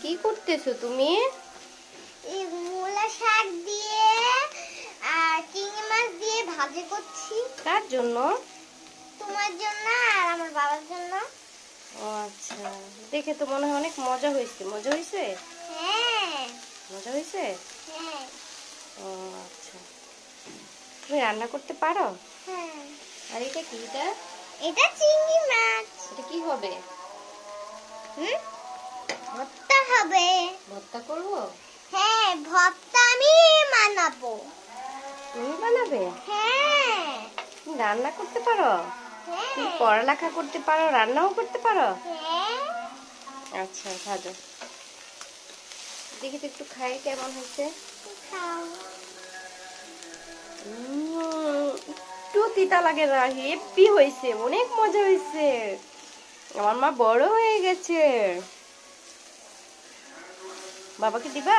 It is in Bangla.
কি করতেছো তুমি? এই মূলা শাক দিয়ে আর চিংড়ি মাছ দিয়ে ভাজি করছি। কার জন্য? তোমার জন্য আর আমার বাবার জন্য। ও আচ্ছা, দেখে তো মনে হয় অনেক মজা হয়েছে। মজা হয়েছে? হ্যাঁ মজা হয়েছে? হ্যাঁ ও আচ্ছা, তুমি রান্না করতে পারো? হ্যাঁ। আর এটা কি? এটা চিংড়ি মাছ। এটা কি হবে? ভর্তা হবে। ভর্তা করবো? হ্যাঁ, ভর্তা আমি বানাবো। তুমি বানাবে? হ্যাঁ তুমি রান্না করতে পারো? তুমি হ্যাঁ পড়ালেখা করতে পারো, রান্নাও করতে পারো? হ্যাঁ। আচ্ছা, ভালো। দেখি তো একটু খাই কেমন হয়েছে। খাও। একটু তিতা লাগে না, হেব্বি হয়েছে, অনেক মজা হয়েছে। আমার মা বড় হয়ে গেছে। বাবাকে দিবা?